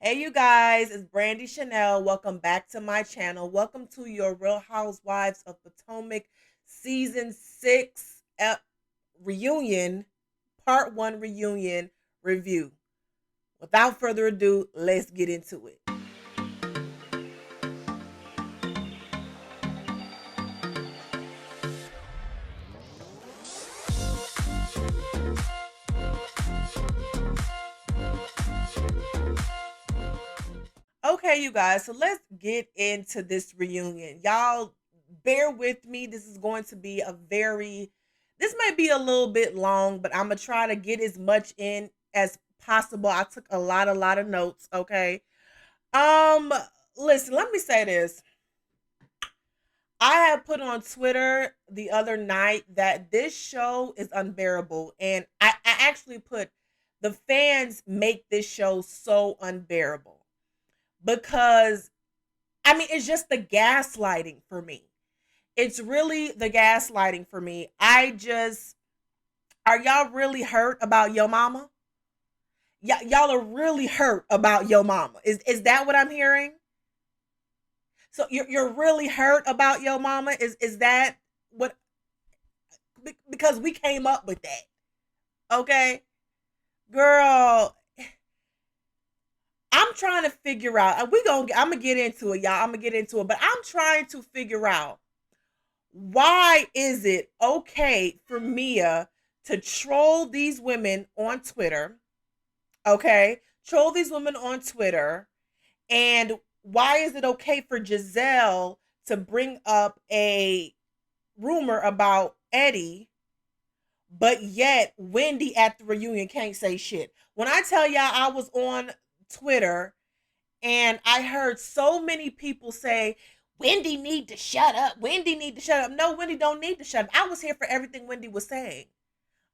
Hey, you guys, it's Brandy Chanel. Welcome back to my channel. Welcome to your Real Housewives of Potomac Season 6 reunion, Part 1 reunion review. Without further ado, let's get into it. Okay, you guys, so let's get into this reunion. Y'all, bear with me. This is going to be this might be a little bit long, but I'm going to try to get as much in as possible. I took a lot of notes, okay? Um, Listen, let me say this. I had put on Twitter the other night that this show is unbearable. And I actually put the fans make this show so unbearable because it's just the gaslighting for me. It's really the gaslighting for me. Are y'all really hurt about your mama? Y'all are really hurt about your mama. Is that what I'm hearing? So you're really hurt about your mama? Is that what? Because we came up with that, okay, girl. I'm trying to figure out. I'm gonna get into it, y'all. I'm gonna get into it, but I'm trying to figure out why is it okay for Mia to troll these women on Twitter? Okay, troll these women on Twitter, and why is it okay for Gizelle to bring up a rumor about Eddie, but yet Wendy at the reunion can't say shit? When I tell y'all I was on Twitter and I heard so many people say, Wendy need to shut up. Wendy need to shut up. No, Wendy don't need to shut up. I was here for everything Wendy was saying.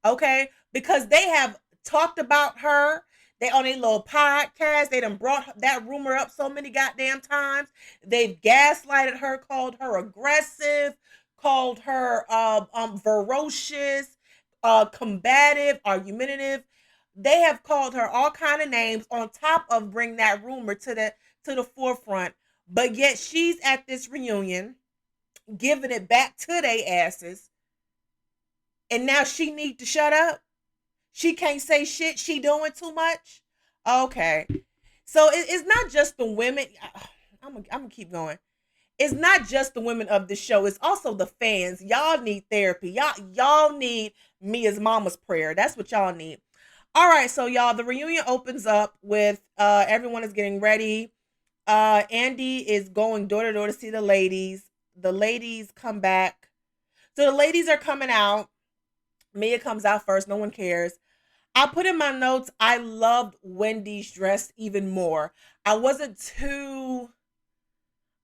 Okay? Because they have talked about her. They on a little podcast. They done brought that rumor up so many goddamn times. They've gaslighted her, called her aggressive, called her ferocious, combative, argumentative. They have called her all kind of names on top of bring that rumor to the forefront. But yet she's at this reunion giving it back to they asses, and now she need to shut up. She can't say shit. She doing too much. Okay, so it's not just the women. I'm gonna keep going. It's not just the women of the show. It's also the fans. Y'all need therapy. Y'all need Mia's mama's prayer. That's what y'all need. All right, so y'all, the reunion opens up with everyone is getting ready. Andy is going door to door to see the ladies. The ladies come back. So the ladies are coming out. Mia comes out first. No one cares. I put in my notes, I loved Wendy's dress even more. I wasn't too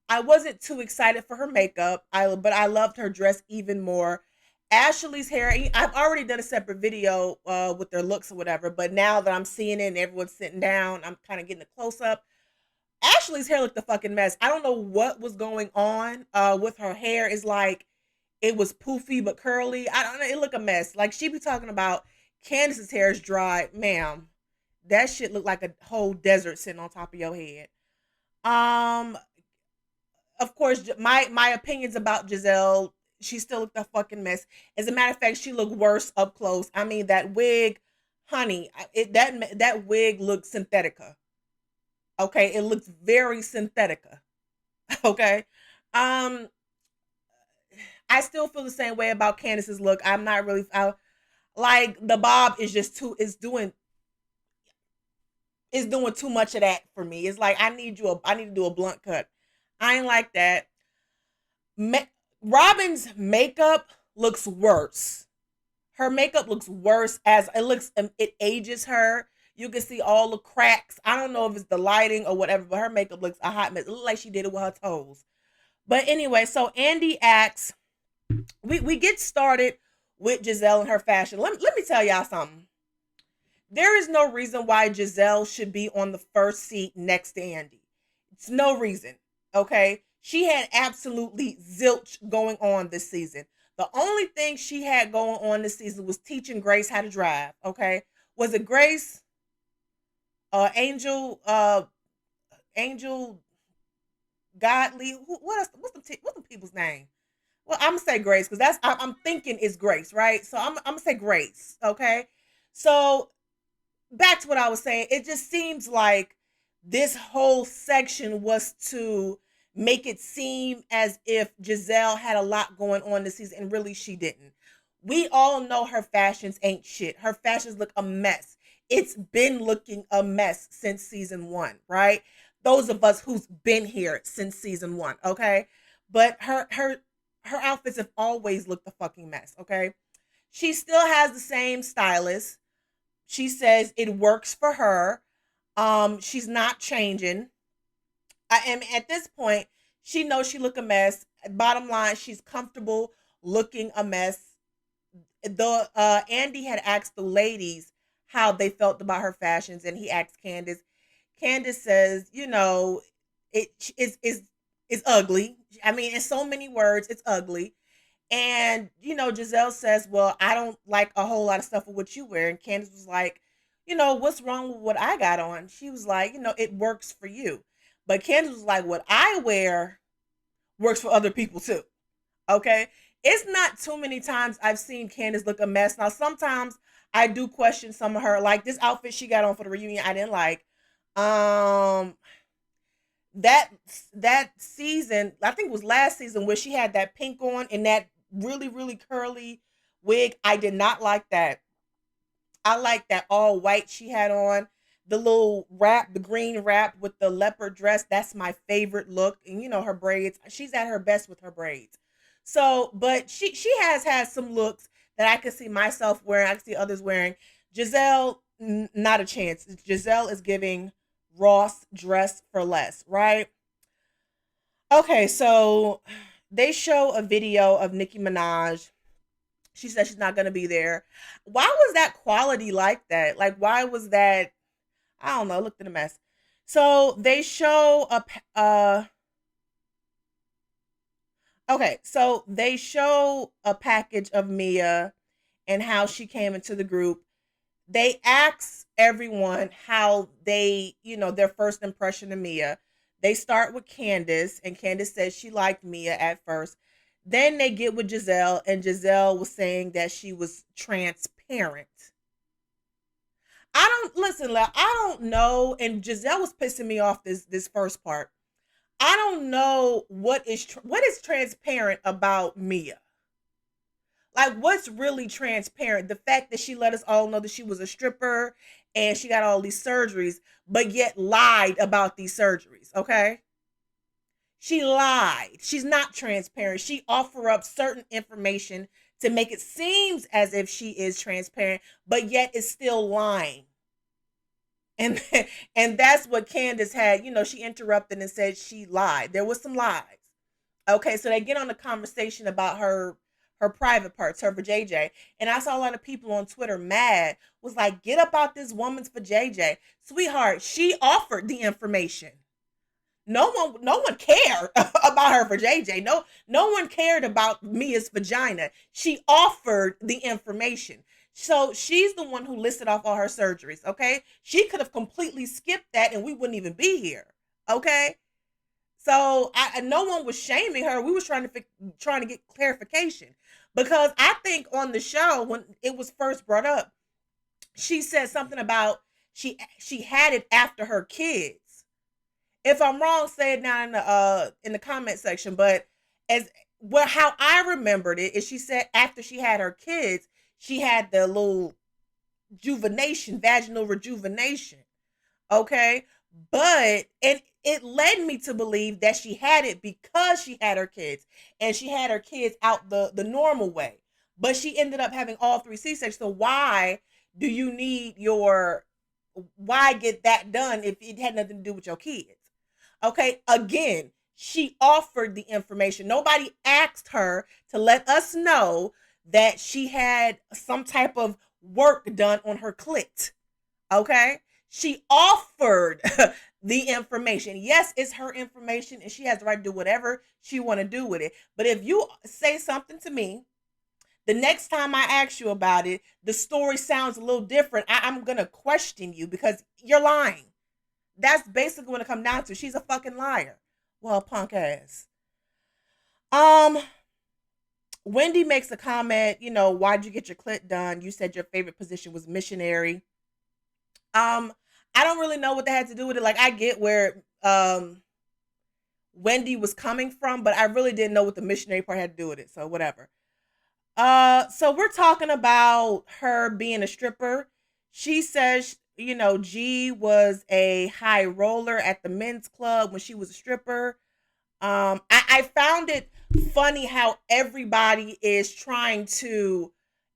I wasn't too excited for her makeup. But I loved her dress even more. Ashley's hair, I've already done a separate video with their looks or whatever, but now that I'm seeing it and everyone's sitting down, I'm kind of getting a close up. Ashley's hair looked a fucking mess. I don't know what was going on with her hair. It's like it was poofy but curly. I don't know. It looked a mess. Like she be talking about Candiace's hair is dry, ma'am. That shit looked like a whole desert sitting on top of your head. Um, of course, my opinions about Gizelle, she still looked a fucking mess. As a matter of fact, she looked worse up close. I mean, that wig, honey, that wig looked synthetica. Okay, it looks very synthetica. Okay, um, I still feel the same way about Candiace's look. I'm not really like the bob is just too is doing too much of that for me. It's like I need to do a blunt cut. I ain't like that. Ma- Robin's makeup looks worse. Her makeup looks worse as it ages her. You can see all the cracks. I don't know if it's the lighting or whatever, but her makeup looks a hot mess. It looks like she did it with her toes. But anyway, so Andy acts. We get started with Gizelle and her fashion. Let me tell y'all something. There is no reason why Gizelle should be on the first seat next to Andy. It's no reason. Okay. She had absolutely zilch going on this season. The only thing she had going on this season was teaching Grace how to drive. Okay. Was it Grace? Angel? Angel Godly. What else? What's the people's name? Well, I'm gonna say Grace because I'm thinking is Grace, right? So I'm gonna say Grace. Okay. So back to what I was saying, it just seems like this whole section was to make it seem as if Gizelle had a lot going on this season, and really she didn't. We all know her fashions ain't shit. Her fashions look a mess. It's been looking a mess since season one, right? Those of us who's been here since season one, okay? But her outfits have always looked a fucking mess, okay? She still has the same stylist. She says it works for her. She's not changing. I am at this point. She knows she look a mess. Bottom line, she's comfortable looking a mess. The Andy had asked the ladies how they felt about her fashions, and he asked Candiace. Candiace says, it is ugly. I mean, in so many words, it's ugly. And, Gizelle says, well, I don't like a whole lot of stuff of what you wear. And Candiace was like, what's wrong with what I got on? She was like, it works for you. But Candiace was like, what I wear works for other people too. Okay. It's not too many times I've seen Candiace look a mess. Now, sometimes I do question some of her, like this outfit she got on for the reunion, I didn't like. Um, that that season, I think it was last season, where she had that pink on and that really, really curly wig. I did not like that. I like that all white she had on. The little wrap, the green wrap with the leopard dress. That's my favorite look. And her braids. She's at her best with her braids. So, but she has had some looks that I could see myself wearing. I could see others wearing. Gizelle, not a chance. Gizelle is giving Ross dress for less, right? Okay, so they show a video of Nicki Minaj. She said she's not going to be there. Why was that quality like that? Like, why was that? I don't know. Looked at a mess. So they show okay, so they show a package of Mia and how she came into the group. They ask everyone how their first impression of Mia. They start with Candiace, and Candiace says she liked Mia at first. Then they get with Gizelle, and Gizelle was saying that she was transparent. I don't listen, I don't know, and Gizelle was pissing me off this first part. I don't know what is transparent about Mia. Like, what's really transparent? The fact that she let us all know that she was a stripper and she got all these surgeries, but yet lied about these surgeries, okay? She lied. She's not transparent. She offer up certain information to make it seem as if she is transparent, but yet is still lying. And and that's what Candiace had. She interrupted and said she lied. There was some lies. Okay, so they get on the conversation about her private parts, her vajayjay. And I saw a lot of people on Twitter mad, was like, get up out this woman's vajayjay. Sweetheart, she offered the information. No one cared about her vajayjay. No one cared about Mia's vagina. She offered the information. So she's the one who listed off all her surgeries, okay? She could have completely skipped that and we wouldn't even be here, okay? So no one was shaming her. We was trying to get clarification, because I think on the show when it was first brought up, she said something about she had it after her kids. If I'm wrong, say it down in the comment section. But how I remembered it is she said after she had her kids, she had the little vaginal rejuvenation. Okay. But it led me to believe that she had it because she had her kids, and she had her kids out the normal way. But she ended up having all 3 C-sections. So why do you need why get that done if it had nothing to do with your kids? Okay, again, she offered the information. Nobody asked her to let us know that she had some type of work done on her clit. Okay? She offered the information. Yes, it's her information and she has the right to do whatever she want to do with it. But if you say something to me, the next time I ask you about it, the story sounds a little different. I'm going to question you because you're lying. That's basically what it comes down to. She's a fucking liar. Well, punk ass. Um, Wendy makes a comment, why'd you get your clit done? You said your favorite position was missionary. Um, I don't really know what that had to do with it. Like, I get where Wendy was coming from, but I really didn't know what the missionary part had to do with it. So whatever. So we're talking about her being a stripper. She says, G was a high roller at the men's club when she was a stripper. I found it funny how everybody is trying to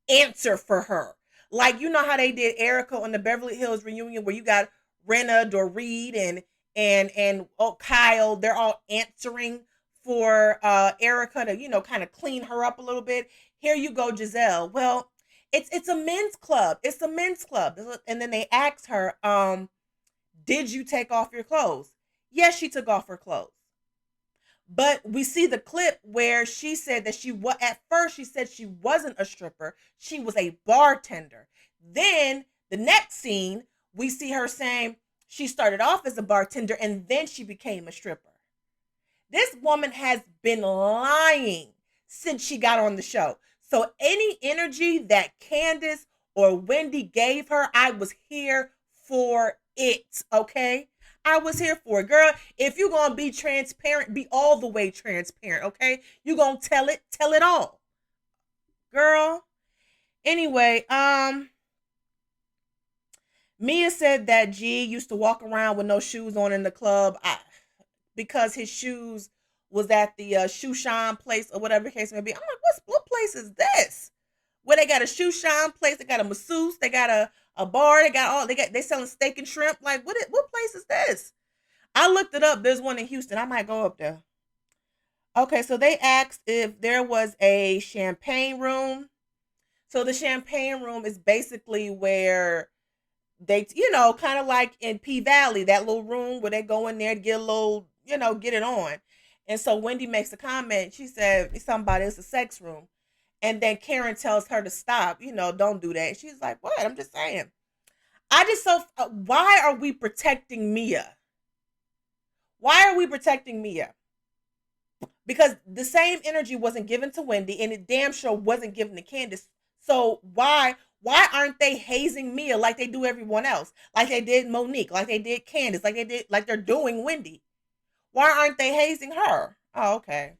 answer for her. Like, you know how they did Erica on the Beverly Hills reunion where you got Renna, Dorit, and Kyle. They're all answering for Erica to, kind of clean her up a little bit. Here you go, Gizelle. Well, it's a men's club. It's a men's club. And then they asked her, did you take off your clothes? Yes, she took off her clothes. But we see the clip where she said that at first she said she wasn't a stripper. She was a bartender. Then the next scene, we see her saying she started off as a bartender and then she became a stripper. This woman has been lying since she got on the show. So any energy that Candiace or Wendy gave her, I was here for it, okay? I was here for it. Girl, if you're going to be transparent, be all the way transparent, okay? You're going to tell it all. Girl. Anyway, Mia said that G used to walk around with no shoes on in the club because his shoes was at the shoe shine place or whatever the case may be. I'm like, what place is this? Where they got a shoe shine place, they got a masseuse, they got a bar, they selling steak and shrimp. Like, what place is this? I looked it up. There's one in Houston. I might go up there. Okay, so they asked if there was a champagne room. So the champagne room is basically where they, kind of like in P Valley, that little room where they go in there to get a little, get it on. And so Wendy makes a comment. She said, somebody, it's a sex room. And then Karen tells her to stop, don't do that. She's like, what? I'm just saying. Why are we protecting Mia? Why are we protecting Mia? Because the same energy wasn't given to Wendy and it damn sure wasn't given to Candiace. So why aren't they hazing Mia like they do everyone else? Like they did Monique, like they did Candiace, like they're doing Wendy. Why aren't they hazing her? Oh, okay.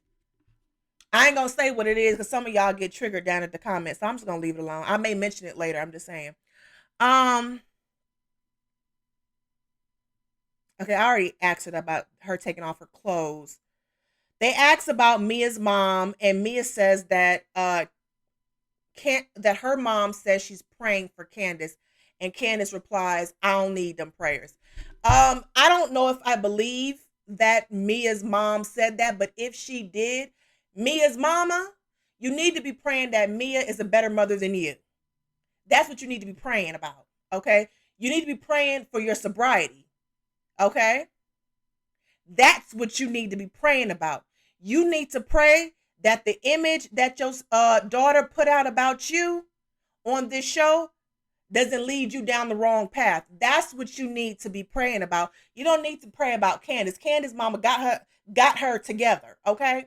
I ain't gonna say what it is because some of y'all get triggered down at the comments. So I'm just gonna leave it alone. I may mention it later. I'm just saying. Okay, I already asked her about her taking off her clothes. They asked about Mia's mom, and Mia says that that her mom says she's praying for Candiace, and Candiace replies, "I don't need them prayers." I don't know if I believe that Mia's mom said that, but if she did, Mia's mama, you need to be praying that Mia is a better mother than you. That's what you need to be praying about, okay? You need to be praying for your sobriety, okay? That's what you need to be praying about. You need to pray that the image that your daughter put out about you on this show doesn't lead you down the wrong path. That's what you need to be praying about. You don't need to pray about Candiace. Candiace's mama got her together, okay?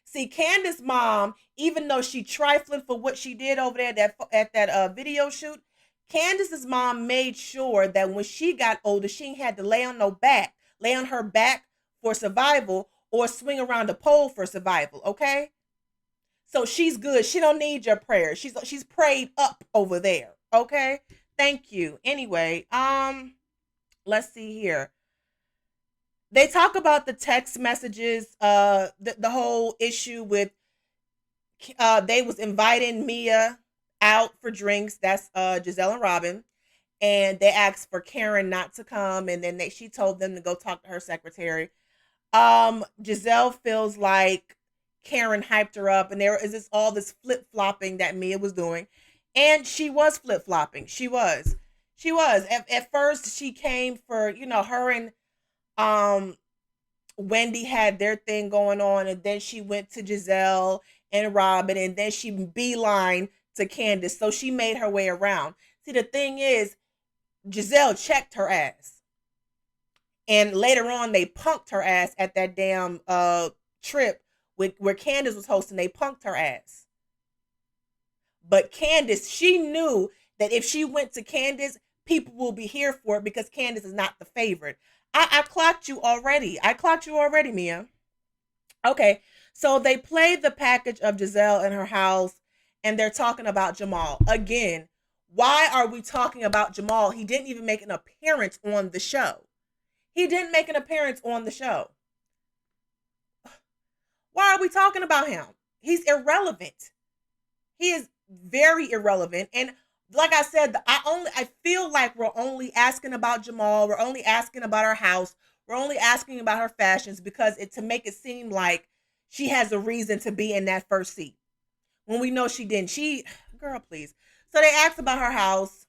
See, Candiace's mom, even though she trifling for what she did over there at that video shoot, Candiace's mom made sure that when she got older, she had to lay on her back for survival or swing around a pole for survival, okay? So she's good. She don't need your prayers. She's prayed up over there, okay? Thank you. Anyway, let's see here. They talk about the text messages, the whole issue with they was inviting Mia out for drinks. That's Gizelle and Robin. And they asked for Karen not to come, and then she told them to go talk to her secretary. Gizelle feels like Karen hyped her up, and there is all this flip-flopping that Mia was doing. And she was flip-flopping. She was. At first, she came for, her and Wendy had their thing going on, and then she went to Gizelle and Robin, and then she beeline to Candiace. So she made her way around. See, the thing is, Gizelle checked her ass. And later on, they punked her ass at that damn trip where Candiace was hosting. They punked her ass. But Candiace, she knew that if she went to Candiace, people will be here for it because Candiace is not the favorite. I clocked you already. I clocked you already, Mia. Okay, so they played the package of Gizelle in her house, and they're talking about Jamal again. Why are we talking about Jamal? He didn't even make an appearance on the show. He didn't make an appearance on the show. Why are we talking about him? He's irrelevant. He is very irrelevant. And like I said, I feel like we're only asking about Jamal. We're only asking about her house. We're only asking about her fashions because to make it seem like she has a reason to be in that first seat. When we know she didn't. Girl, please. So they asked about her house.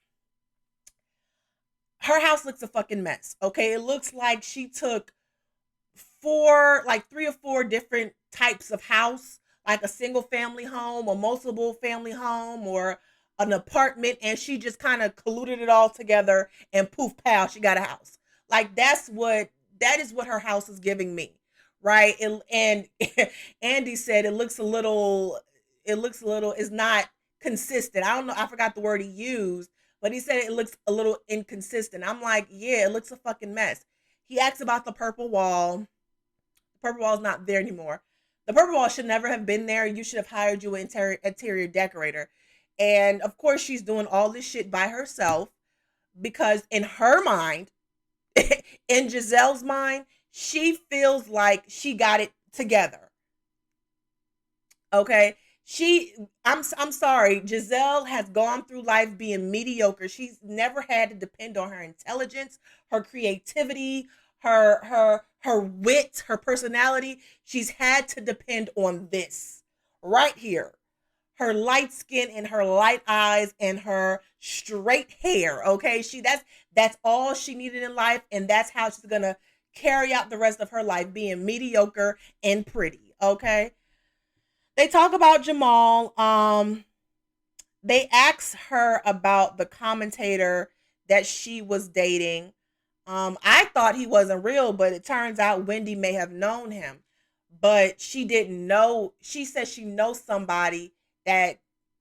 Her house looks a fucking mess. Okay. It looks like she took three or four different types of house, like a single family home, or multiple family home, or an apartment, and she just kind of colluded it all together, and poof pow, she got a house. Like that is what her house is giving me, right? And Andy said it's not consistent. I don't know, I forgot the word he used, but he said it looks a little inconsistent. I'm like, yeah, it looks a fucking mess. He asked about the purple wall. Purple wall is not there anymore. The purple wall should never have been there. You should have hired you an interior decorator. And of course, she's doing all this shit by herself because in her mind, in Gizelle's mind, she feels like she got it together. Okay? I'm sorry, Gizelle has gone through life being mediocre. She's never had to depend on her intelligence, her creativity, her wit, her personality. She's had to depend on this right here. Her light skin and her light eyes and her straight hair. Okay, that's all she needed in life, and that's how she's gonna carry out the rest of her life, being mediocre and pretty. Okay. They talk about Jamal. They asked her about the commentator that she was dating. I thought he wasn't real, but it turns out Wendy may have known him, but she didn't know. She said she knows somebody that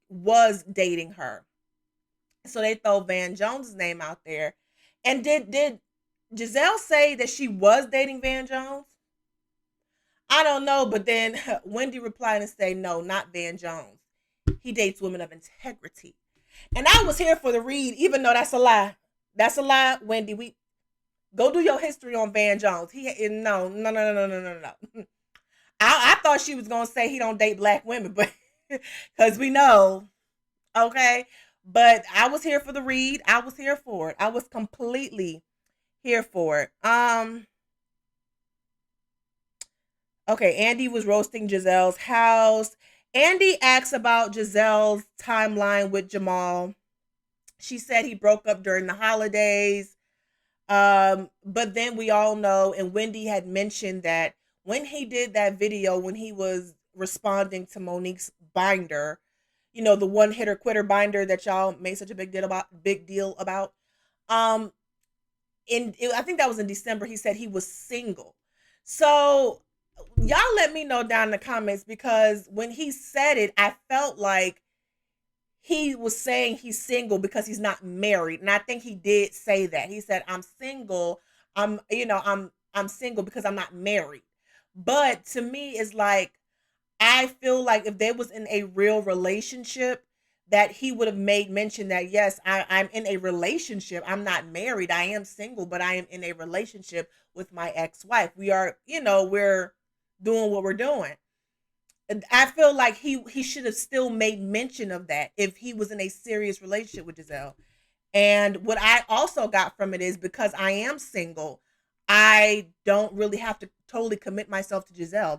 was dating her. So they throw Van Jones' name out there. And did Gizelle say that she was dating Van Jones? I don't know, but then Wendy replied and said, no, not Van Jones. He dates women of integrity. And I was here for the read, even though that's a lie. That's a lie, Wendy. We go do your history on Van Jones. No. I thought she was gonna say he don't date black women, but because we know, okay. But I was here for the read. I was here for it. I was completely here for it. Okay, Andy was roasting Gizelle's house. Andy asks about Gizelle's timeline with Jamal. She said he broke up during the holidays. But then we all know, and Wendy had mentioned that when he did that video, when he was responding to Monique's binder, the one hitter quitter binder that y'all made such a big deal about. I think that was in December. He said he was single. So y'all let me know down in the comments, because when he said it, I felt like he was saying he's single because he's not married. And I think he did say that. He said, I'm single. I'm single because I'm not married. But to me, it's like, I feel like if they was in a real relationship, that he would have made mention that, yes, I'm in a relationship. I'm not married. I am single, but I am in a relationship with my ex-wife. We are, we're doing what we're doing. I feel like he should have still made mention of that if he was in a serious relationship with Gizelle. And what I also got from it is, because I am single, I don't really have to totally commit myself to Gizelle.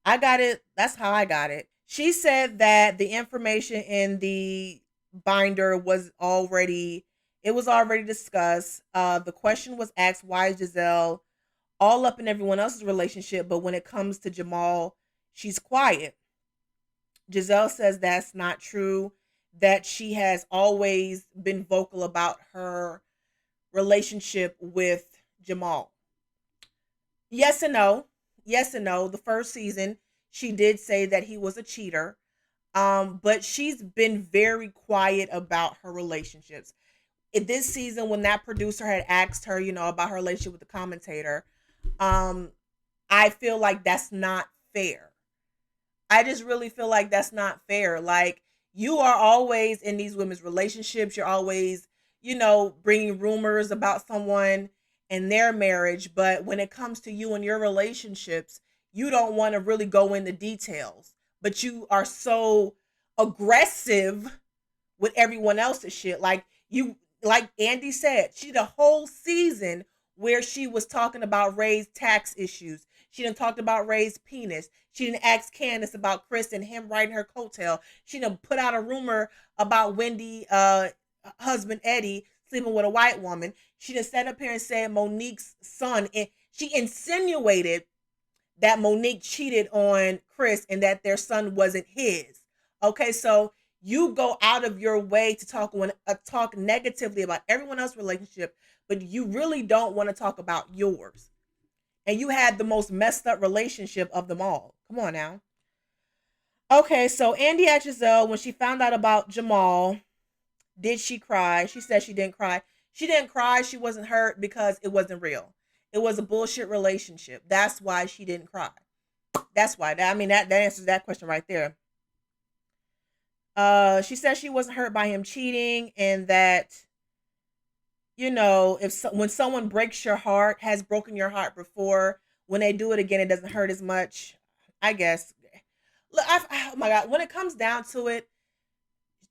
I got it. That's how I got it. She said that the information in the binder was already discussed. The question was asked, why is Gizelle all up in everyone else's relationship, but when it comes to Jamal, she's quiet? Gizelle says that's not true, that she has always been vocal about her relationship with Jamal. Yes and no. Yes and no. The first season, she did say that he was a cheater. But she's been very quiet about her relationships. In this season, when that producer had asked her, about her relationship with the commentator, um, I feel like that's not fair. I just really feel like that's not fair. Like, you are always in these women's relationships. You're always, bringing rumors about someone and their marriage. But when it comes to you and your relationships, you don't want to really go into details. But you are so aggressive with everyone else's shit. Like Andy said, she did a whole season where she was talking about Ray's tax issues. She done talked about Ray's penis. She didn't ask Candiace about Chris and him riding her coattail. She done put out a rumor about Wendy husband Eddie sleeping with a white woman. She done sat up here and said Monique's son, and she insinuated that Monique cheated on Chris and that their son wasn't his. Okay, so you go out of your way to talk negatively about everyone else's relationship, but you really don't want to talk about yours. And you had the most messed up relationship of them all. Come on now. Okay, so Andy asked Gizelle when she found out about Jamal, did she cry? She said she didn't cry. She didn't cry. She wasn't hurt because it wasn't real. It was a bullshit relationship. That's why she didn't cry. That's why. That answers that question right there. She said she wasn't hurt by him cheating, and that if when someone breaks your heart, has broken your heart before, when they do it again, it doesn't hurt as much. I guess. Look, oh my god, when it comes down to it,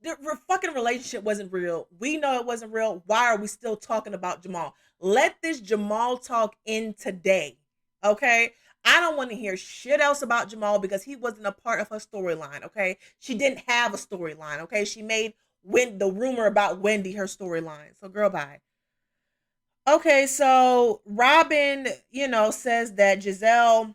the fucking relationship wasn't real. We know it wasn't real. Why are we still talking about Jamal? Let this Jamal talk in today. Okay? I don't want to hear shit else about Jamal because he wasn't a part of her storyline. Okay? She didn't have a storyline. Okay? She made the rumor about Wendy her storyline. So, girl, bye. Okay, so Robin, says that Gizelle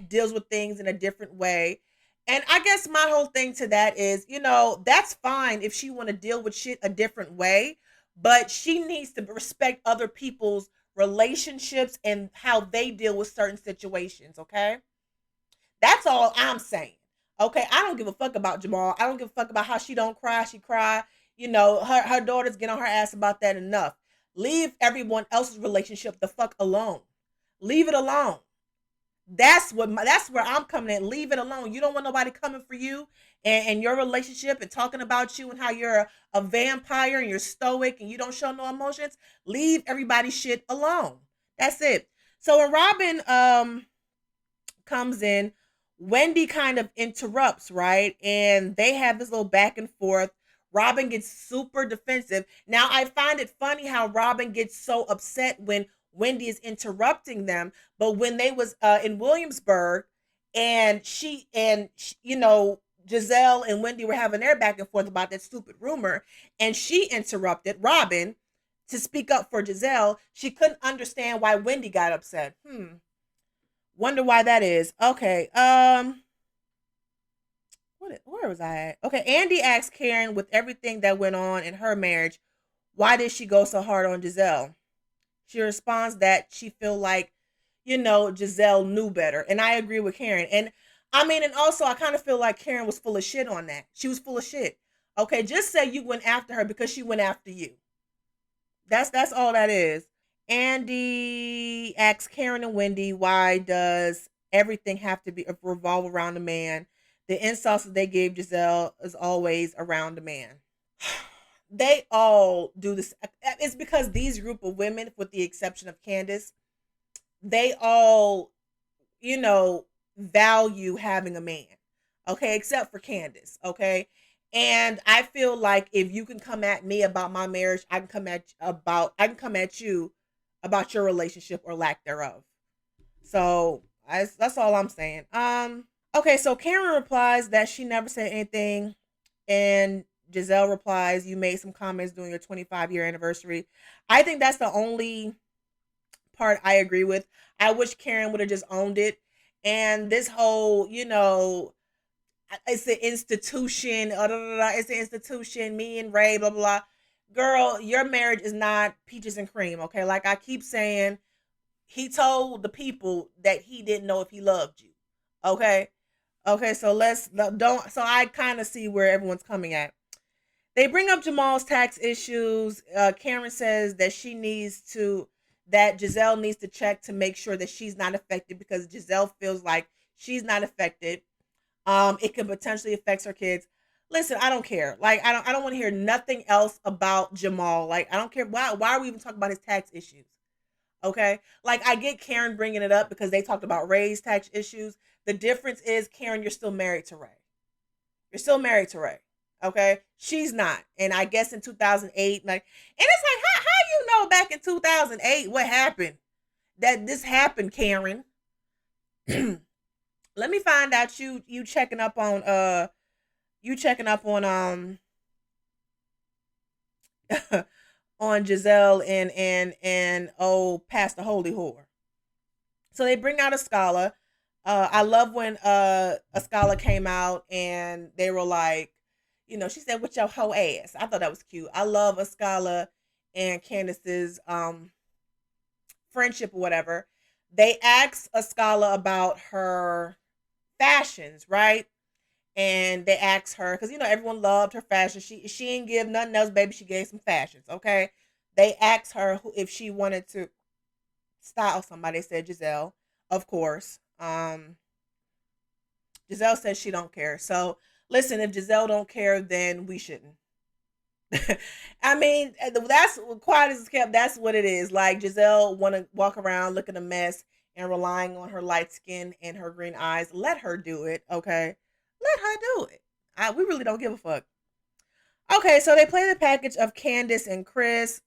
deals with things in a different way. And I guess my whole thing to that is, that's fine if she want to deal with shit a different way, but she needs to respect other people's relationships and how they deal with certain situations, okay? That's all I'm saying. Okay, I don't give a fuck about Jamal. I don't give a fuck about how she don't cry, she cry. Her daughters get on her ass about that enough. Leave everyone else's relationship the fuck alone. Leave it alone. That's where I'm coming in. Leave it alone. You don't want nobody coming for you and your relationship and talking about you and how you're a vampire and you're stoic and you don't show no emotions. Leave everybody's shit alone. That's it. So when Robin comes in, Wendy kind of interrupts, right? And they have this little back and forth. Robin gets super defensive. Now, I find it funny how Robin gets so upset when Wendy is interrupting them, but when they was in Williamsburg and Gizelle and Wendy were having their back and forth about that stupid rumor, and she interrupted Robin to speak up for Gizelle, she couldn't understand why Wendy got upset. Wonder why that is. Okay. Where was I at? Okay, Andy asked Karen, with everything that went on in her marriage, why did she go so hard on Gizelle? She responds that she feel like, Gizelle knew better. And I agree with Karen. And also I kind of feel like Karen was full of shit on that. She was full of shit. Okay, just say you went after her because she went after you. That's all that is. Andy asks Karen and Wendy, why does everything have to be revolve around a man? The insults that they gave Gizelle is always around a man. They all do this. It's because these group of women, with the exception of Candiace, they all, value having a man. Okay, except for Candiace. Okay. And I feel like if you can come at me about my marriage, I can come at you about your relationship or lack thereof. So that's all I'm saying. Okay, so Karen replies that she never said anything, and Gizelle replies, "You made some comments during your 25-year anniversary." I think that's the only part I agree with. I wish Karen would have just owned it. And this whole, it's an institution, it's an institution, me and Ray, blah, blah, blah. girl, your marriage is not peaches and cream, okay? Like I keep saying, he told the people that he didn't know if he loved you. Okay? Okay, so let's don't so I kind of see where everyone's coming at. They bring up Jamal's tax issues. Karen says that that Gizelle needs to check to make sure that she's not affected because Gizelle feels like she's not affected. It could potentially affect her kids. Listen, I don't care. Like I don't want to hear nothing else about Jamal. Like I don't care why are we even talking about his tax issues? Okay? Like I get Karen bringing it up because they talked about Ray's tax issues. The difference is Karen, you're still married to Ray. You're still married to Ray. Okay? She's not. And I guess in 2008 like and it's like how you know back in 2008 what happened? That this happened, Karen. Let me find out you checking up on you checking up on on Gizelle and oh Pastor Holy Whore. So they bring out a scholar. I love when a scholar came out and they were like, she said, "With your hoe ass." I thought that was cute. I love a scholar and Candice's friendship or whatever. They asked a scholar about her fashions, right? And they asked her because everyone loved her fashion. She didn't give nothing else, baby. She gave some fashions, okay? They asked her if she wanted to style somebody. They said Gizelle, of course. Gizelle says she don't care. So listen, if Gizelle don't care, then we shouldn't. I mean, that's quiet as kept. That's what it is. Like Gizelle want to walk around looking a mess and relying on her light skin and her green eyes. Let her do it, okay? Let her do it. We really don't give a fuck. Okay, so they play the package of Candiace and Chris.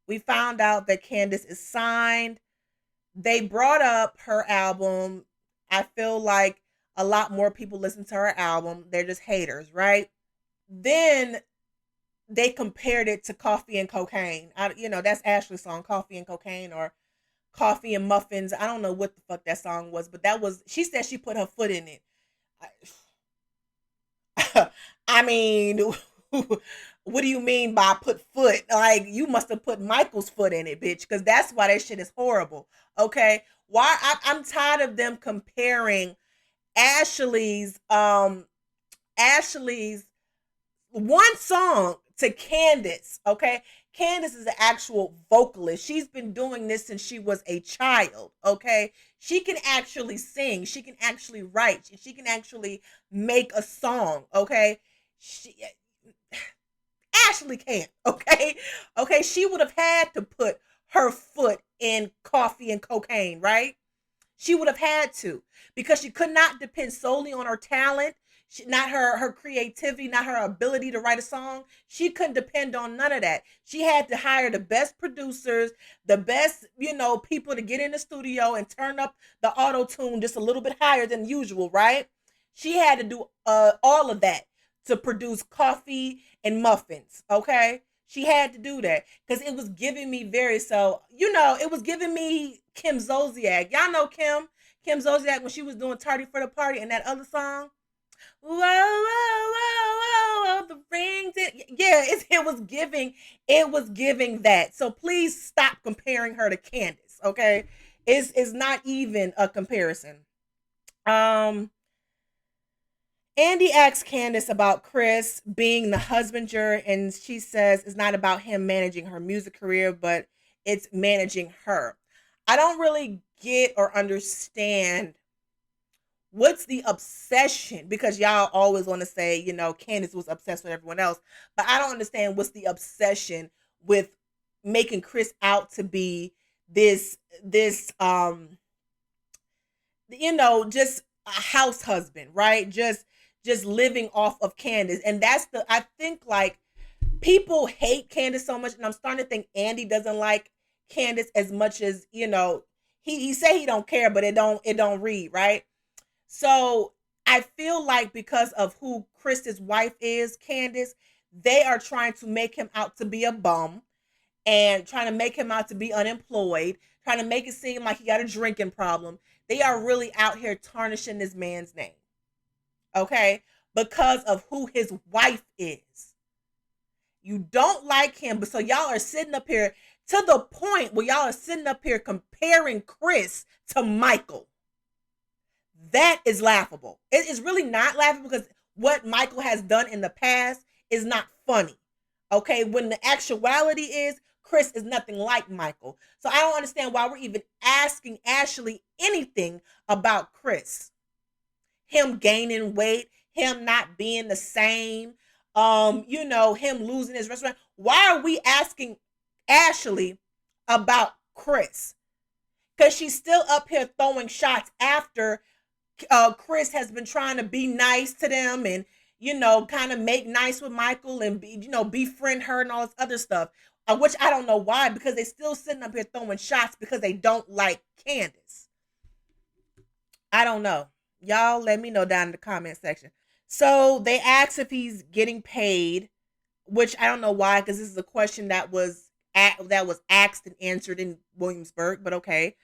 We found out that Candiace is signed. They brought up her album. I feel like a lot more people listen to her album. They're just haters, right? Then they compared it to Coffee and Cocaine. That's Ashley's song, Coffee and Cocaine, or Coffee and Muffins. I don't know what the fuck that song was, but she said she put her foot in it. I mean, what do you mean by put foot? Like, you must have put Michael's foot in it, bitch, because that's why that shit is horrible. Okay? Why I'm tired of them comparing Ashley's Ashley's one song to Candiace, okay? Candiace is an actual vocalist. She's been doing this since she was a child, okay? She can actually sing. She can actually write. She can actually make a song, okay? Ashley can't, okay? Okay, she would have had to put her foot in Coffee and Cocaine, right? She would have had to because she could not depend solely on her talent, not her creativity, not her ability to write a song. She couldn't depend on none of that. She had to hire the best producers, the best, people to get in the studio and turn up the auto tune just a little bit higher than usual, right? She had to do all of that to produce Coffee and Muffins, okay? She had to do that because it was giving me it was giving me Kim Zolciak. Y'all know Kim Zolciak when she was doing Tardy for the Party and that other song. Whoa, whoa, whoa, whoa, the rings. Yeah, it was giving that. So please stop comparing her to Candiace, okay? It's not even a comparison. Um, Andy asks Candiace about Chris being the husbander, and she says it's not about him managing her music career, but it's managing her. I don't really get or understand what's the obsession because y'all always want to say, Candiace was obsessed with everyone else, but I don't understand what's the obsession with making Chris out to be this just a house husband, right? Just living off of Candiace. And I think like people hate Candiace so much, and I'm starting to think Andy doesn't like Candiace as much as, he say he don't care, but it don't read, right? So I feel like because of who Chris's wife is, Candiace, they are trying to make him out to be a bum and trying to make him out to be unemployed, trying to make it seem like he got a drinking problem. They are really out here tarnishing this man's name, okay? Because of who his wife is. You don't like him, but so y'all are sitting up here to the point where y'all are sitting up here comparing Chris to Michael. That is laughable. It is really not laughable because what Michael has done in the past is not funny. Okay, when the actuality is Chris is nothing like Michael. So I don't understand why we're even asking Ashley anything about Chris. Him gaining weight, him not being the same, him losing his restaurant. Why are we asking Ashley about Chris? Because she's still up here throwing shots after Chris has been trying to be nice to them and kind of make nice with Michael and befriend her and all this other stuff. Which I don't know why, because they still sitting up here throwing shots because they don't like Candiace. I don't know. Y'all let me know down in the comment section. So they asked if he's getting paid, which I don't know why, because this is a question that was asked and answered in Williamsburg, but okay.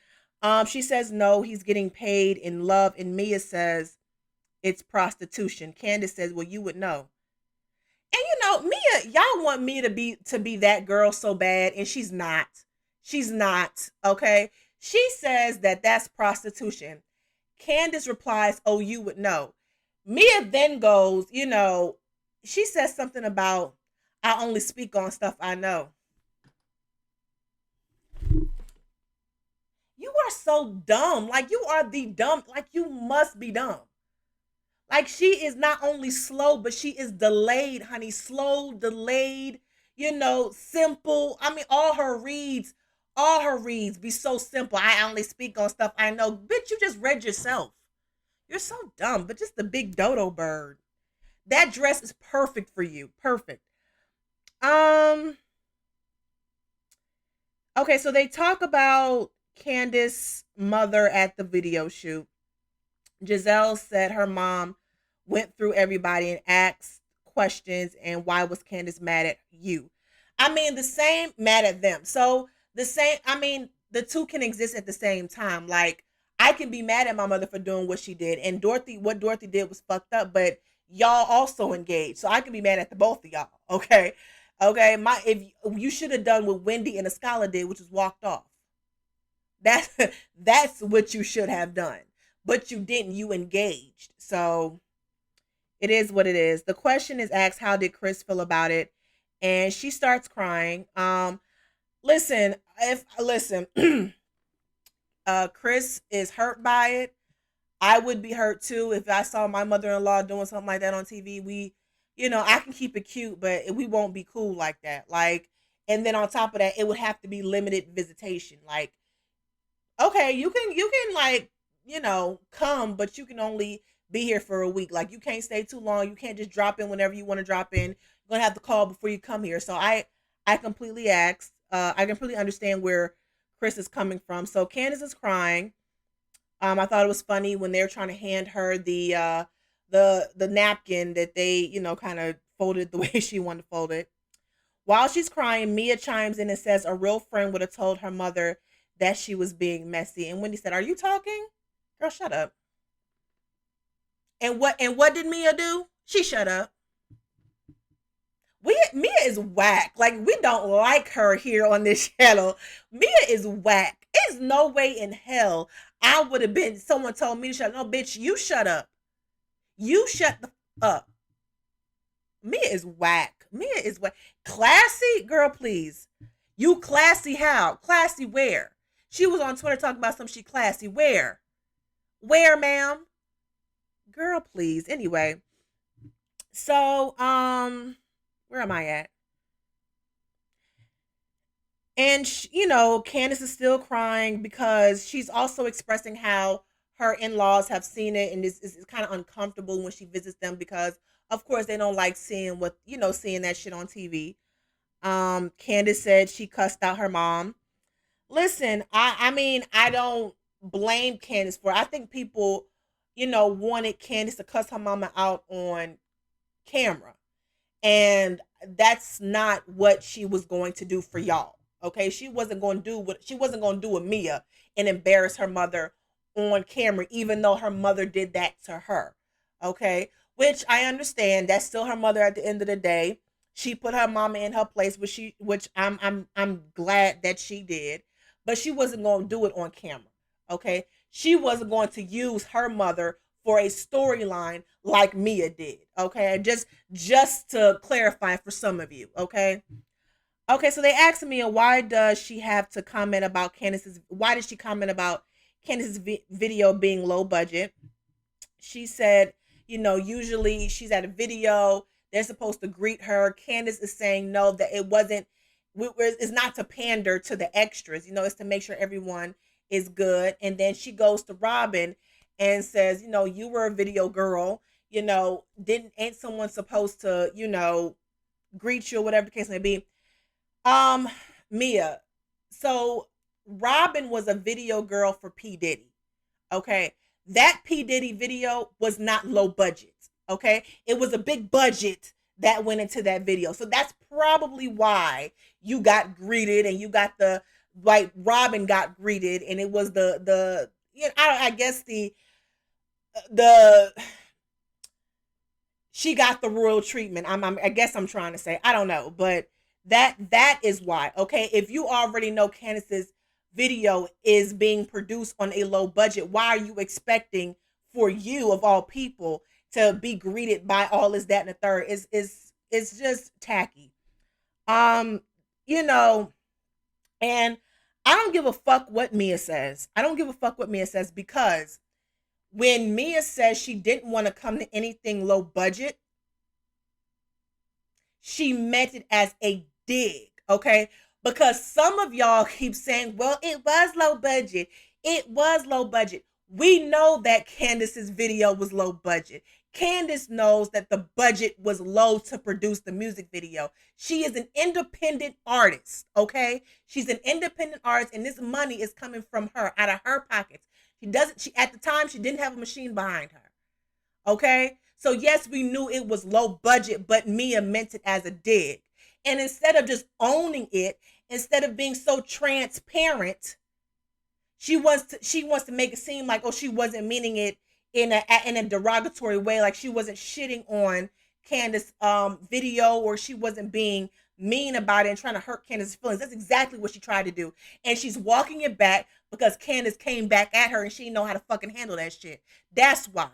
She says no, he's getting paid in love, and Mia says it's prostitution. Candiace says, well, you would know. And Mia, y'all want Mia to be that girl so bad, and she's not. She's not, okay? She says that that's prostitution. Candiace replies, oh, you would know. Mia then goes, she says something about, I only speak on stuff I know. You are so dumb. Like, you are the dumb. Like, you must be dumb. Like, she is not only slow, but she is delayed, honey. Slow, delayed, simple. I mean, all her reads be so simple. I only speak on stuff I know. Bitch, you just read yourself. You're so dumb, but just the big dodo bird. That dress is perfect for you. Perfect. Okay, so they talk about Candiace's mother at the video shoot. Gizelle said her mom went through everybody and asked questions, and why was Candiace mad at you? I mean, the same, mad at them. So the same, I mean, the two can exist at the same time. Like, I can be mad at my mother for doing what she did, and what Dorothy did was fucked up, but y'all also engaged. So I can be mad at the both of y'all, okay? Okay, if you should have done what Wendy and Escala did, which is walked off. That's what you should have done. But you didn't, you engaged. So it is what it is. The question is asked, how did Chris feel about it? And she starts crying. Listen, Chris is hurt by it. I would be hurt too if I saw my mother-in-law doing something like that on TV. I can keep it cute, but we won't be cool like that. Like, and then on top of that, it would have to be limited visitation. Like, okay, you can like, come, but you can only be here for a week. Like, you can't stay too long. You can't just drop in whenever you want to drop in. You're gonna have to call before you come here. So I completely I completely understand where Chris is coming from. So Candiace is crying. I thought it was funny when they were trying to hand her the napkin that they, kind of folded the way she wanted to fold it. While she's crying, Mia chimes in and says a real friend would have told her mother that she was being messy. And Wendy said, "Are you talking? Girl, shut up." And what did Mia do? She shut up. Mia is whack. Like, we don't like her here on this channel. Mia is whack. There's no way in hell I would have been, someone told me to shut up. No, bitch, you shut up. You shut the up. Mia is whack. Mia is whack. Classy? Girl, please. You classy how? Classy where? She was on Twitter talking about some she classy. Where? Where, ma'am? Girl, please. Anyway. So, where am I at? And, Candiace is still crying because she's also expressing how her in-laws have seen it and is kind of uncomfortable when she visits them because, of course, they don't like seeing seeing that shit on TV. Candiace said she cussed out her mom. Listen, I mean, I don't blame Candiace for it. I think people, wanted Candiace to cuss her mama out on camera. And that's not what she was going to do for y'all. Okay, she wasn't going to do with Mia and embarrass her mother on camera, even though her mother did that to her. Okay, which I understand. That's still her mother at the end of the day. She put her mama in her place, which I'm glad that she did, but she wasn't going to do it on camera. Okay, she wasn't going to use her mother for a storyline like Mia did. Okay, just to clarify for some of you. Okay. Okay, so they asked Mia, why does she have to comment about Candace's? Why did she comment about Candace's video being low budget? She said, usually she's at a video, they're supposed to greet her. Candace is saying no, that it wasn't, it's not to pander to the extras, it's to make sure everyone is good. And then she goes to Robin and says, you were a video girl, ain't someone supposed to, greet you or whatever the case may be. Um, Mia, so Robin was a video girl for P. Diddy. Okay. That P. Diddy video was not low budget. Okay. It was a big budget that went into that video. So that's probably why you got greeted and you got the like Robin got greeted and it was the I guess the she got the royal treatment. I guess I'm trying to say. I don't know, but that is why. Okay, if you already know Candace's video is being produced on a low budget, why are you expecting for you of all people to be greeted by all this, that, and the third? Is just tacky. Um, you know, and I don't give a fuck what Mia says. I don't give a fuck what Mia says because when Mia says she didn't want to come to anything low budget, she meant it as a dig, okay? Because some of y'all keep saying, well, it was low budget. It was low budget. We know that Candace's video was low budget. Candace knows that the budget was low to produce the music video. She is an independent artist, okay? She's an independent artist, and this money is coming from her, out of her pockets. She at the time, she didn't have a machine behind her, okay? So yes, we knew it was low budget, but Mia meant it as a dig. And instead of just owning it, instead of being so transparent, she wants to make it seem like, oh, she wasn't meaning it in a derogatory way, like she wasn't shitting on Candace video, or she wasn't being mean about it and trying to hurt Candace's feelings. That's exactly what she tried to do. And she's walking it back because Candace came back at her and she didn't know how to fucking handle that shit. That's why.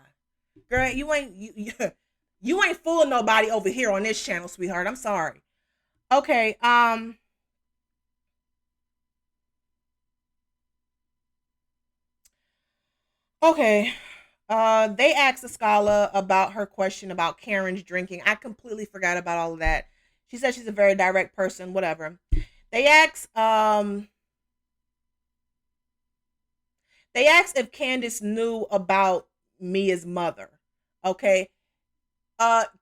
Girl, you ain't fooling nobody over here on this channel, sweetheart. I'm sorry. Okay, okay. They asked Escala about her question about Karen's drinking. I completely forgot about all of that. She said she's a very direct person, whatever. They asked they asked if Candace knew about Mia's mother. Okay.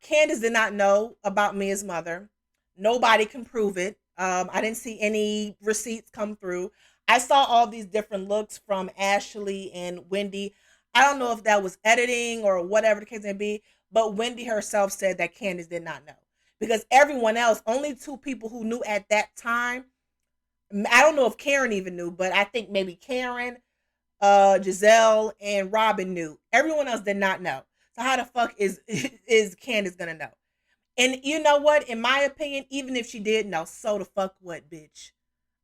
Candace did not know about Mia's mother. Nobody can prove it. I didn't see any receipts come through. I saw all these different looks from Ashley and Wendy. I don't know if that was editing or whatever the case may be, but Wendy herself said that Candace did not know. Because everyone else, only two people who knew at that time, I don't know if Karen even knew, but I think maybe Karen, Gizelle, and Robin knew. Everyone else did not know. So how the fuck is is Candace gonna know? And you know what? In my opinion, even if she did know, so the fuck what, bitch?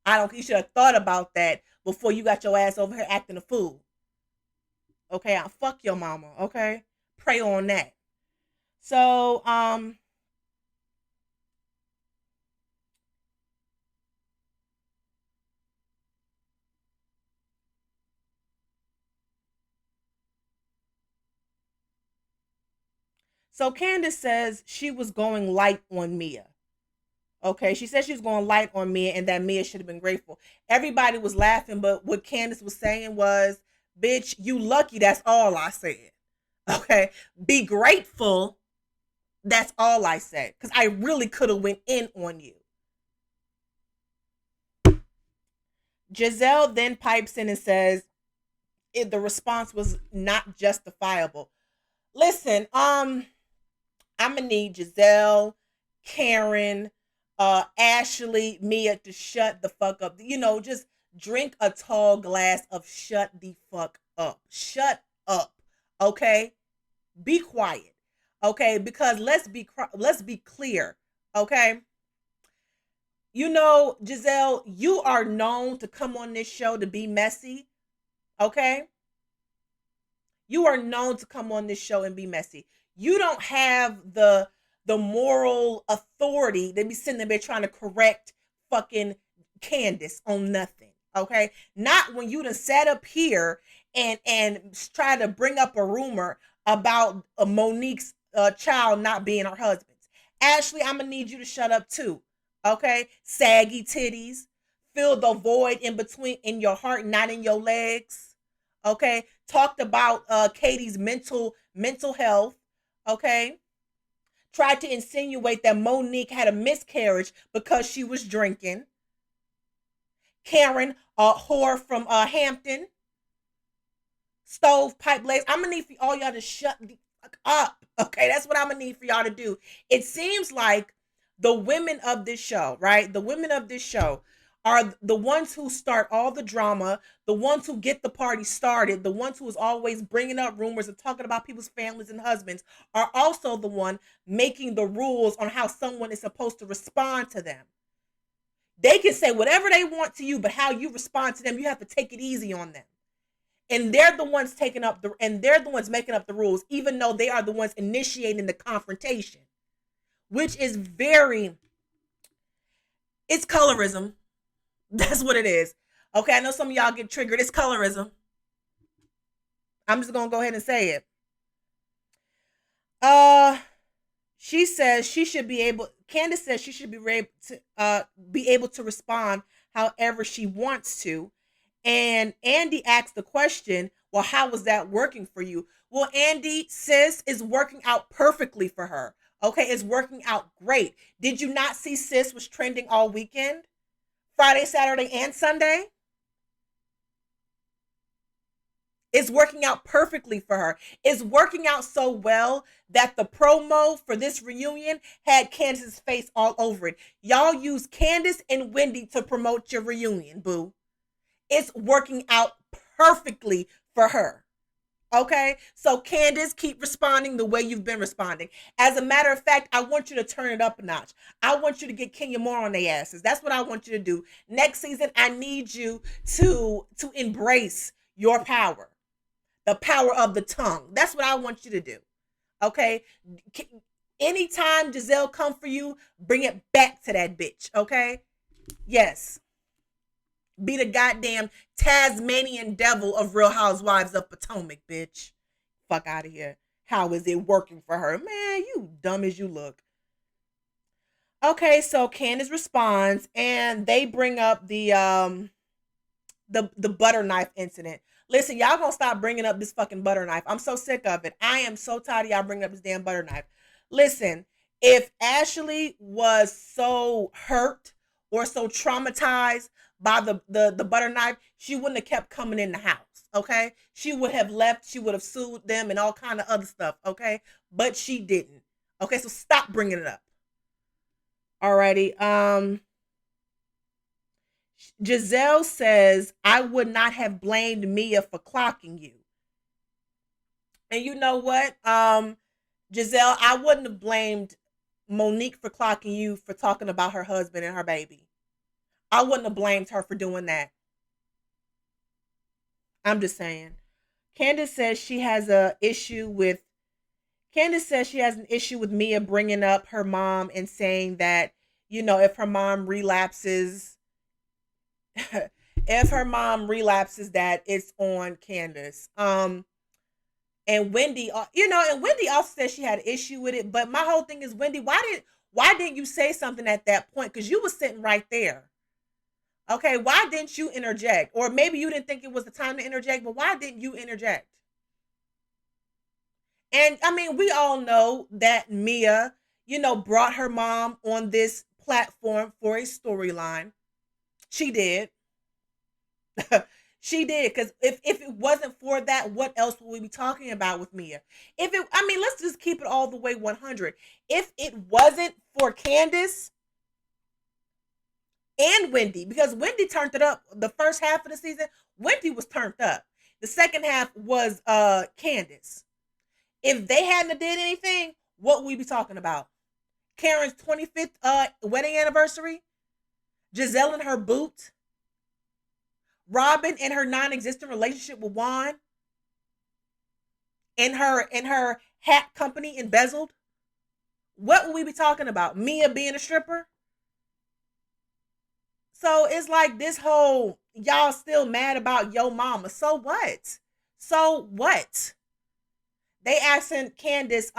I don't. You should have thought about that before you got your ass over here acting a fool. Okay, I'll fuck your mama. Okay, pray on that. So so Candace says she was going light on Mia. Okay, she said she was going light on Mia and that Mia should have been grateful. Everybody was laughing, but what Candace was saying was, "Bitch, you lucky." That's all I said. Okay, be grateful. That's all I said because I really could have went in on you. Gizelle then pipes in and says the response was not justifiable. Listen, I'm gonna need Gizelle, Karen, Ashley, Mia to shut the fuck up. Just drink a tall glass of shut the fuck up. Shut up. Okay? Be quiet. Okay? Because let's be clear. Okay. You know, Gizelle, you are known to come on this show to be messy. Okay. You are known to come on this show and be messy. You don't have the moral authority to be sitting there trying to correct fucking Candiace on nothing. Okay, not when you done sat up here and try to bring up a rumor about Monique's child not being her husband's. Ashley, I'm gonna need you to shut up too. Okay, saggy titties, fill the void in between in your heart, not in your legs. Okay, talked about Katie's mental health. Okay, tried to insinuate that Monique had a miscarriage because she was drinking. Karen, a whore from Hampton, stovepipe legs. I'm gonna need for all y'all to shut the fuck up. Okay, that's what I'm gonna need for y'all to do. It seems like the women of this show, right? The women of this show are the ones who start all the drama, the ones who get the party started, the ones who is always bringing up rumors and talking about people's families and husbands, are also the one making the rules on how someone is supposed to respond to them. They can say whatever they want to you, but how you respond to them, you have to take it easy on them. And they're the ones taking up and they're the ones making up the rules, even though they are the ones initiating the confrontation, which is it's colorism. That's what it is. Okay, I know some of y'all get triggered. It's colorism. I'm just gonna go ahead and say it. Uh, she says she should be able. Candiace says she should be able to respond however she wants to. And Andy asked the question, well, how was that working for you? Well, Andy, sis is working out perfectly for her. Okay, it's working out great. Did you not see sis was trending all weekend? Friday, Saturday, and Sunday? It's working out perfectly for her. It's working out so well that the promo for this reunion had Candiace's face all over it. Y'all use Candiace and Wendy to promote your reunion, boo. It's working out perfectly for her. Okay? So, Candiace, keep responding the way you've been responding. As a matter of fact, I want you to turn it up a notch. I want you to get Kenya more on their asses. That's what I want you to do. Next season, I need you to embrace your power. The power of the tongue. That's what I want you to do. Okay? Anytime Gizelle come for you, bring it back to that bitch. Okay? Yes. Be the goddamn Tasmanian devil of Real Housewives of Potomac, bitch. Fuck out of here. How is it working for her? Man, you dumb as you look. Okay, so Candiace responds and they bring up the butter knife incident. Listen, y'all gonna stop bringing up this fucking butter knife. I'm so sick of it. I am so tired of y'all bringing up this damn butter knife. Listen, if Ashley was so hurt or so traumatized by the butter knife, she wouldn't have kept coming in the house. Okay, she would have left. She would have sued them and all kind of other stuff. Okay, but she didn't. Okay, so stop bringing it up. Alrighty. Gizelle says, I would not have blamed Mia for clocking you. And you know what? Gizelle, I wouldn't have blamed Monique for clocking you for talking about her husband and her baby. I wouldn't have blamed her for doing that. I'm just saying. Candiace says she has a issue with Candiace says she has an issue with Mia bringing up her mom and saying that, if her mom relapses, if her mom relapses, that it's on Candiace. And Wendy, and Wendy also said she had an issue with it. But my whole thing is, Wendy, why didn't you say something at that point? Because you was sitting right there. Okay, why didn't you interject? Or maybe you didn't think it was the time to interject, but why didn't you interject? And I mean, we all know that Mia, brought her mom on this platform for a storyline. She did. She did, because if it wasn't for that, what else would we be talking about with Mia? Let's just keep it all the way 100. If it wasn't for Candiace and Wendy, because Wendy turned it up the first half of the season, Wendy was turned up. The second half was Candiace. If they hadn't did anything, what would we be talking about? Karen's 25th wedding anniversary, Gizelle and her boot, Robin and her non-existent relationship with Juan, and her hat company embezzled. What would we be talking about? Mia being a stripper? So it's like this whole y'all still mad about yo mama. So what? So what? They asking Candiace,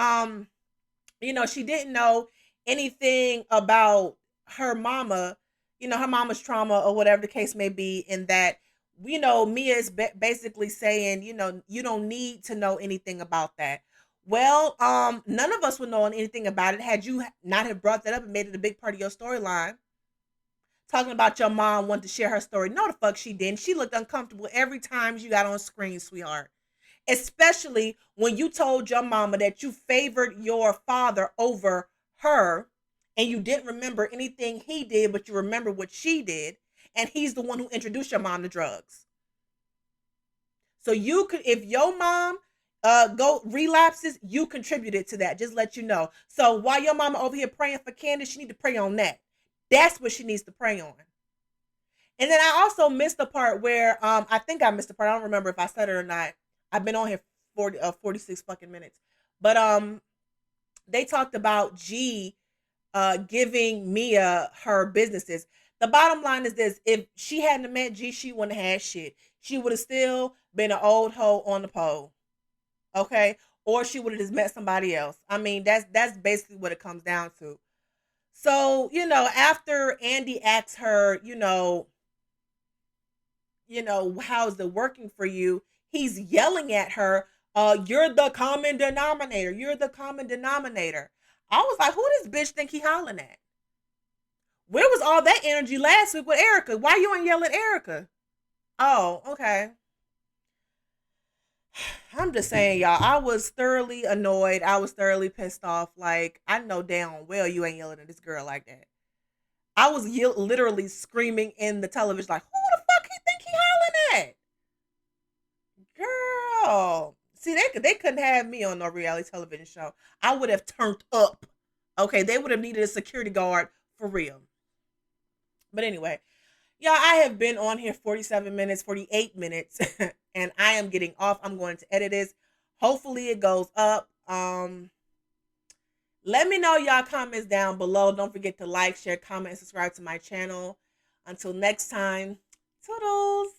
she didn't know anything about her mama, her mama's trauma or whatever the case may be, in that, Mia is basically saying, you don't need to know anything about that. Well, none of us would know anything about it had you not have brought that up and made it a big part of your storyline. Talking about your mom wanting to share her story. No, the fuck she didn't. She looked uncomfortable every time you got on screen, sweetheart. Especially when you told your mama that you favored your father over her, and you didn't remember anything he did, but you remember what she did, and he's the one who introduced your mom to drugs. So you could, if your mom go relapses, you contributed to that. Just let you know. So while your mama over here praying for Candiace, she need to pray on that. That's what she needs to pray on. And then I also missed the part where I think I missed the part. I don't remember if I said it or not. I've been on here 46 fucking minutes. But they talked about G giving Mia her businesses. The bottom line is this: if she hadn't met G, she wouldn't have had shit. She would have still been an old hoe on the pole. Okay? Or she would have just met somebody else. I mean, that's basically what it comes down to. So, after Andy asks her, how's it working for you? He's yelling at her, you're the common denominator. You're the common denominator. I was like, who this bitch think he hollering at? Where was all that energy last week with Erica? Why you ain't yelling at Erica? Oh, okay. I'm just saying, y'all, I was thoroughly annoyed. I was thoroughly pissed off. Like, I know damn well you ain't yelling at this girl like that. I was literally screaming in the television, like, who the fuck he think he hollering at? Girl. See, they couldn't have me on no reality television show. I would have turned up. Okay, they would have needed a security guard for real. But anyway, y'all, I have been on here 47 minutes, 48 minutes, and I am getting off. I'm going to edit this. Hopefully it goes up. Let me know y'all comments down below. Don't forget to like, share, comment, and subscribe to my channel. Until next time, toodles.